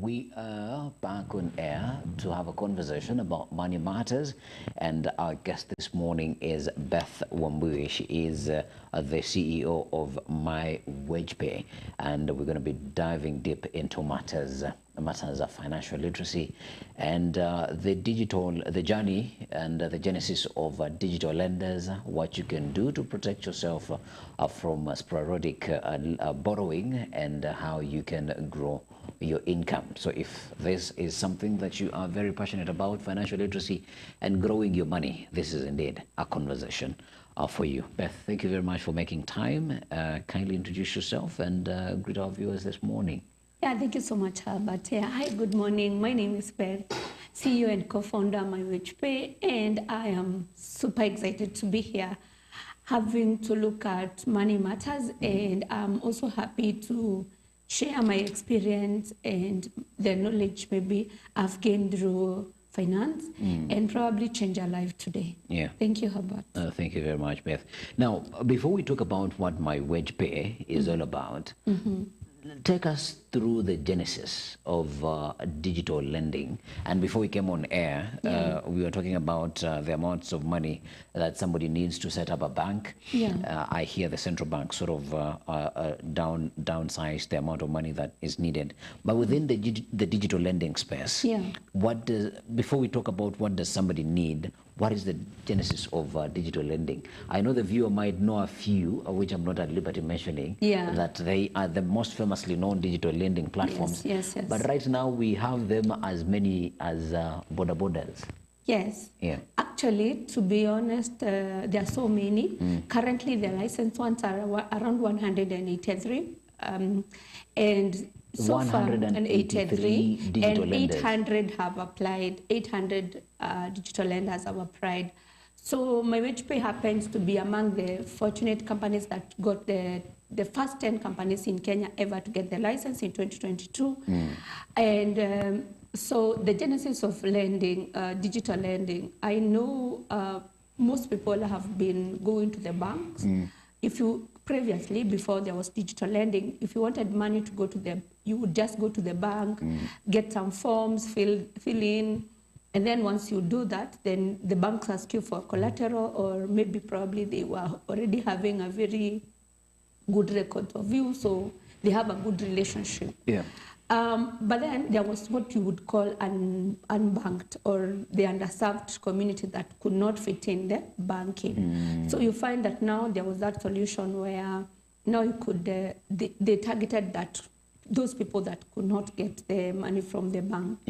We are back on air to have a conversation about money matters, and our guest this morning is Beth Wambui. She is the CEO of My Wage Pay, and we're going to be diving deep into matters of financial literacy and the journey and the genesis of digital lenders, what you can do to protect yourself from sporadic borrowing, and how you can grow your income. So if this is something that you are very passionate about, financial literacy and growing your money, this is indeed a conversation for you. Beth, thank you very much for making time. Kindly introduce yourself and greet our viewers this morning. Yeah, thank you so much, Herbert. Yeah, hi, good morning. My name is Beth, CEO and co-founder of My Wage Pay, and I am super excited to be here having to look at money matters, and I'm also happy to share my experience and the knowledge maybe I've gained through finance and probably change our life today. Yeah. Thank you, Herbert. Thank you very much, Beth. Now, before we talk about what My Wage Pay is all about, take us through the genesis of digital lending. And before we came on air, we were talking about the amounts of money that somebody needs to set up a bank. I hear the central bank sort of downsize the amount of money that is needed. But within the digital lending space, before we talk about what does somebody need, what is the genesis of digital lending? I know the viewer might know a few, which I'm not at liberty mentioning, that they are the most famously known digital lending platforms. Yes. But right now we have them as many as borders. Yes. Yeah. Actually, to be honest, there are so many. Currently, the licensed ones are around 183. And so far, 183 and 800 have applied. 800 digital lenders have applied. So My Wage Pay happens to be among the fortunate companies that got the first 10 companies in Kenya ever to get the license in 2022. And so the genesis of lending, digital lending, I know most people have been going to the banks. If you previously, before there was digital lending, if you wanted money to go to them, you would just go to the bank, get some forms, fill in, and then once you do that, then the banks ask you for collateral, or maybe probably they were already having a very good record of you, so they have a good relationship. But then there was what you would call unbanked, or the underserved community that could not fit in the banking. So you find that now there was that solution where now you could, they targeted that those people that could not get the money from the banks.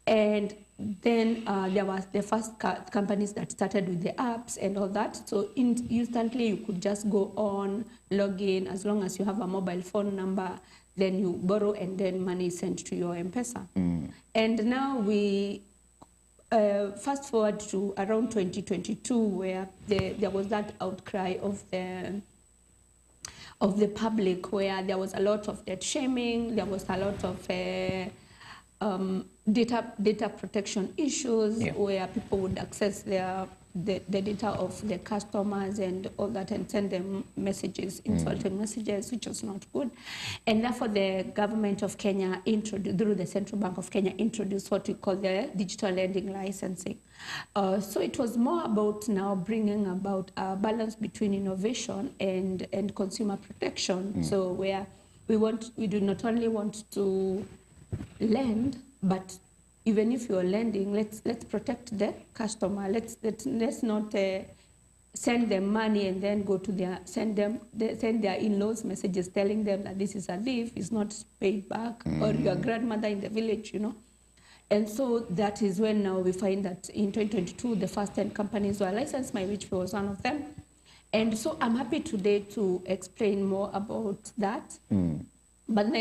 And then there was the first companies that started with the apps and all that. So instantly you could just go on, log in, as long as you have a mobile phone number, then you borrow and then money is sent to your M-Pesa. And now we fast forward to around 2022, where there was that outcry of the public, where there was a lot of debt shaming, there was a lot of data protection issues, where people would access the data of the customers and all that and send them messages, insulting messages, which was not good. And therefore the government of Kenya through the Central Bank of Kenya introduced what we call the digital lending licensing. So it was more about now bringing about a balance between innovation and consumer protection. So where we do not only want to lend, but even if you're lending, let's protect the customer. Let's not send them money and then go to send their in-laws messages telling them that this is a thief, is not paid back, or your grandmother in the village, you know. And so that is when now we find that in 2022 the first 10 companies were licensed. My Wage Pay was one of them. And so I'm happy today to explain more about that. But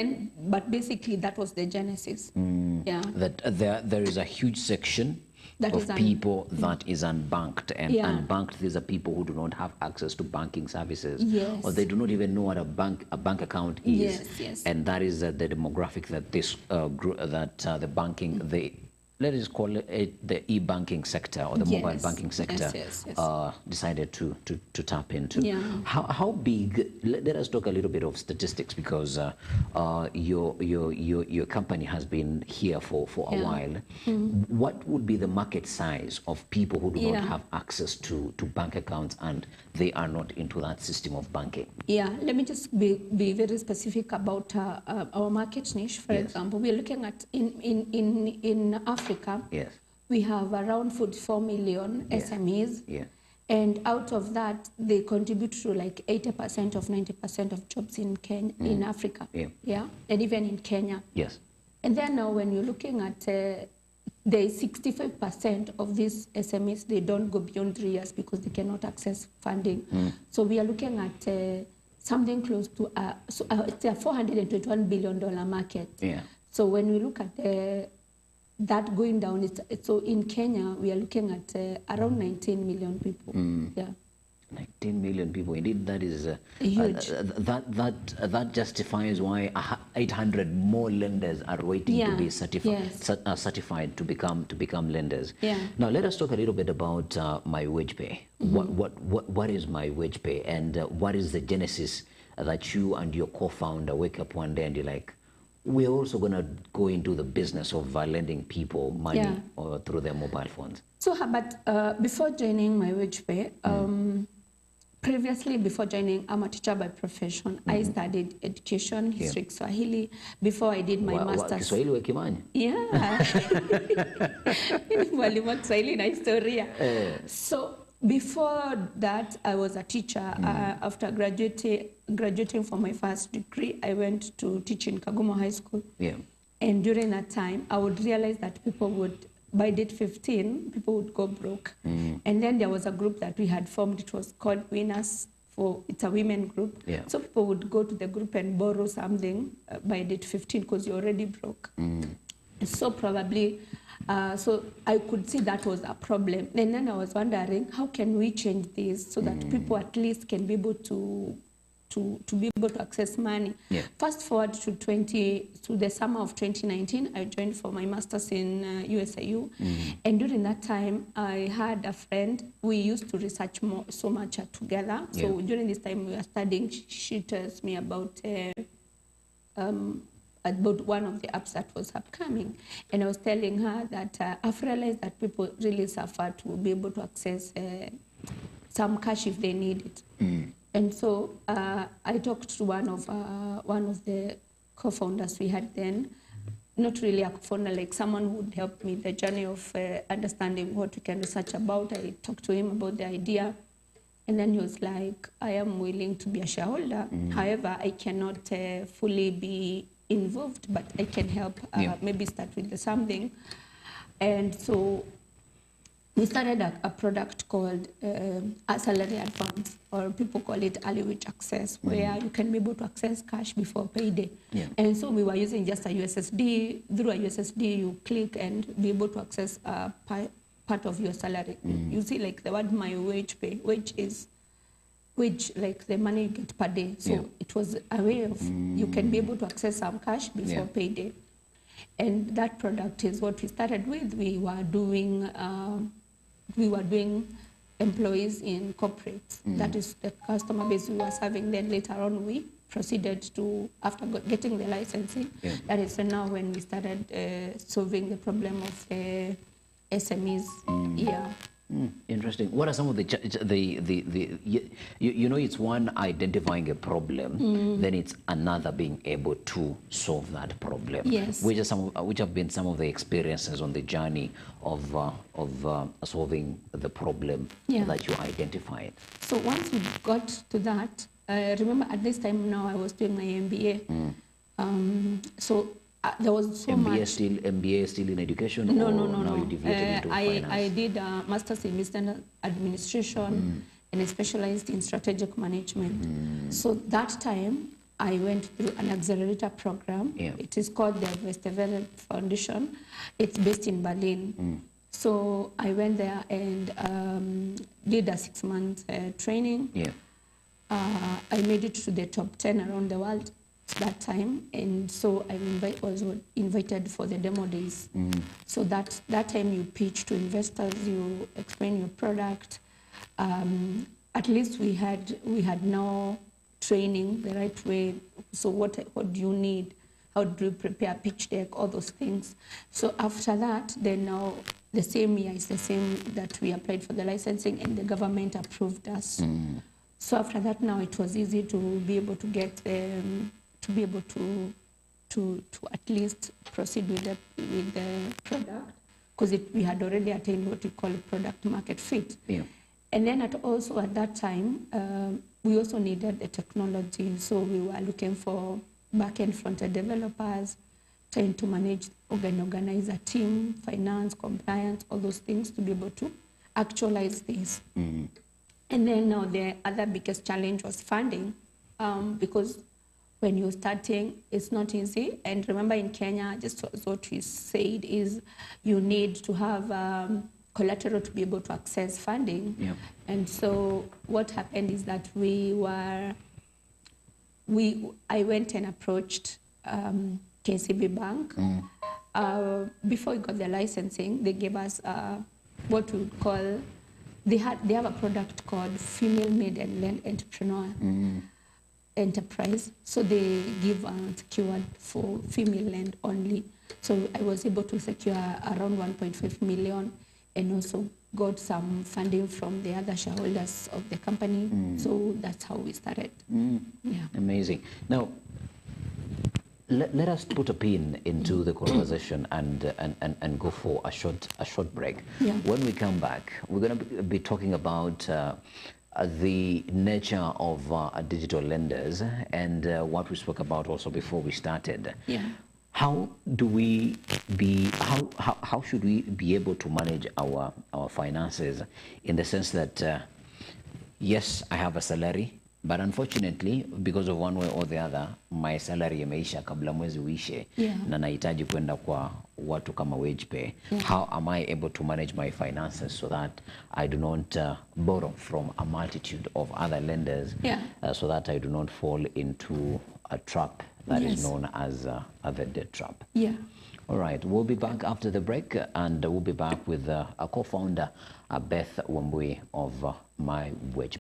basically that was the genesis. That there is a huge section of people that is unbanked, and unbanked, these are people who do not have access to banking services, or they do not even know what a bank account is. And that is the demographic that this the banking let us call it the e-banking sector or the mobile Yes. banking sector, Yes. decided to tap into. Yeah. How big? Let us talk a little bit of statistics, because your company has been here for a Yeah. while. What would be the market size of people who do not Yeah. have access to bank accounts and they are not into that system of banking? Yeah, let me just be very specific about our market niche. For Yes. example, we're looking at in Africa, Yes. we have around 44 million Yes. SMEs. Yeah. And out of that, they contribute to like 80% of 90% of jobs in Kenya, in Africa. Yeah. And even in Kenya. Yes. And then now when you're looking at the 65% of these SMEs, they don't go beyond 3 years because they cannot access funding. So we are looking at something close to it's a $421 billion market. Yeah. So when we look at that going down, so in Kenya, we are looking at around 19 million people. Yeah. 19 million people. Indeed, that is Huge. that justifies why 800 more lenders are waiting to Yeah, be certified yes. certified to become lenders. Yeah. Now let us talk a little bit about My Wage Pay. What is My Wage Pay, and what is the genesis that you and your co-founder wake up one day and you're like, we're also going to go into the business of lending people money Yeah. or through their mobile phones? So, but before joining My Wage Pay, previously, before joining, I'm a teacher by profession. I studied education, history, Swahili, before I did my master's. Kiswahili wa Kimani? Yeah. Mwalimu wa Kiswahili na historia. So before that, I was a teacher. After graduating from my first degree, I went to teach in Kagumo High School. Yeah. And during that time, I would realize that people would, by date 15, people would go broke. And then there was a group that we had formed. It was called Winners. It's a women group. Yeah. So people would go to the group and borrow something by date 15 because you're already broke. So probably, so I could see that was a problem. And then I was wondering, how can we change this so that people at least can be able to be able to access money. Yeah. Fast forward to the summer of 2019, I joined for my master's in USIU. And during that time, I had a friend. We used to research so much together. So during this time, we were studying. She tells me about one of the apps that was upcoming. And I was telling her that I've realized that people really suffer to be able to access some cash if they need it. And so I talked to one of the co-founders we had then, not really a co-founder, like someone who would help me the journey of understanding what we can research about. I talked to him about the idea, and then he was like, I am willing to be a shareholder. However, I cannot fully be involved, but I can help maybe start with something. And so we started a product called a salary advance, or people call it early wage access, where you can be able to access cash before payday. Yeah. And so we were using just a USSD. Through a USSD, you click and be able to access part of your salary. You see, like the word My Wage Pay, which is wage, like the money you get per day. So it was a way of you can be able to access some cash before payday. And that product is what we started with. We were doing employees in corporates. That is the customer base we were serving. Then later on, we proceeded to, after getting the licensing, that is now when we started solving the problem of SMEs. Yeah. Interesting. What are some of you know, it's one identifying a problem, then it's another being able to solve that problem. Yes. Which have been some of the experiences on the journey of solving the problem that you identified. So once we got to that, remember at this time now I was doing my MBA. So there was so much. MBA still in education? No. Now you deviated into finance? I did a master's in business administration, and I specialized in strategic management. So that time I went through an accelerator program. It is called the Westerwelle Foundation. It's based in Berlin. So I went there and did a 6-month training. I made it to the top 10 around the world. that time, and so I was invited for the demo days. So that time you pitch to investors, you explain your product. At least we had no training the right way. So what do you need? How do you prepare a pitch deck? All those things. So after that, then now the same year is the same that we applied for the licensing, and the government approved us. So after that, now it was easy to be able to get to be able to at least proceed with the product, because we had already attained what we call product market fit. Yeah. And then also at that time, we also needed the technology. So we were looking for back-end, front-end developers, trying to manage, organize a team, finance, compliance, all those things to be able to actualize this. And then now the other biggest challenge was funding, because when you're starting, it's not easy. And remember, in Kenya, just what we said is you need to have collateral to be able to access funding. Yeah. And so what happened is that I went and approached KCB Bank. Before we got the licensing, they gave us what we would call, they have a product called Female Maiden Land Entrepreneur Enterprise. So they give secured for female land only. So I was able to secure around 1.5 million, and also got some funding from the other shareholders of the company. So that's how we started. Yeah. Amazing. Now, let us put a pin into the conversation and go for a short break. Yeah. When we come back, we're going to be talking about the nature of digital lenders and what we spoke about also before we started. Yeah. How should we be able to manage our finances, in the sense that yes, I have a salary, but unfortunately, because of one way or the other, my salary imeisha kabla mwezi uishe, Yeah. na nahitaji kwenda kwa watu kama wage pay. How am I able to manage my finances so that I do not borrow from a multitude of other lenders, so that I do not fall into a trap that is known as the debt trap? Yeah. All right, we'll be back after the break, and we'll be back with a co-founder, Beth Wambui of My Wage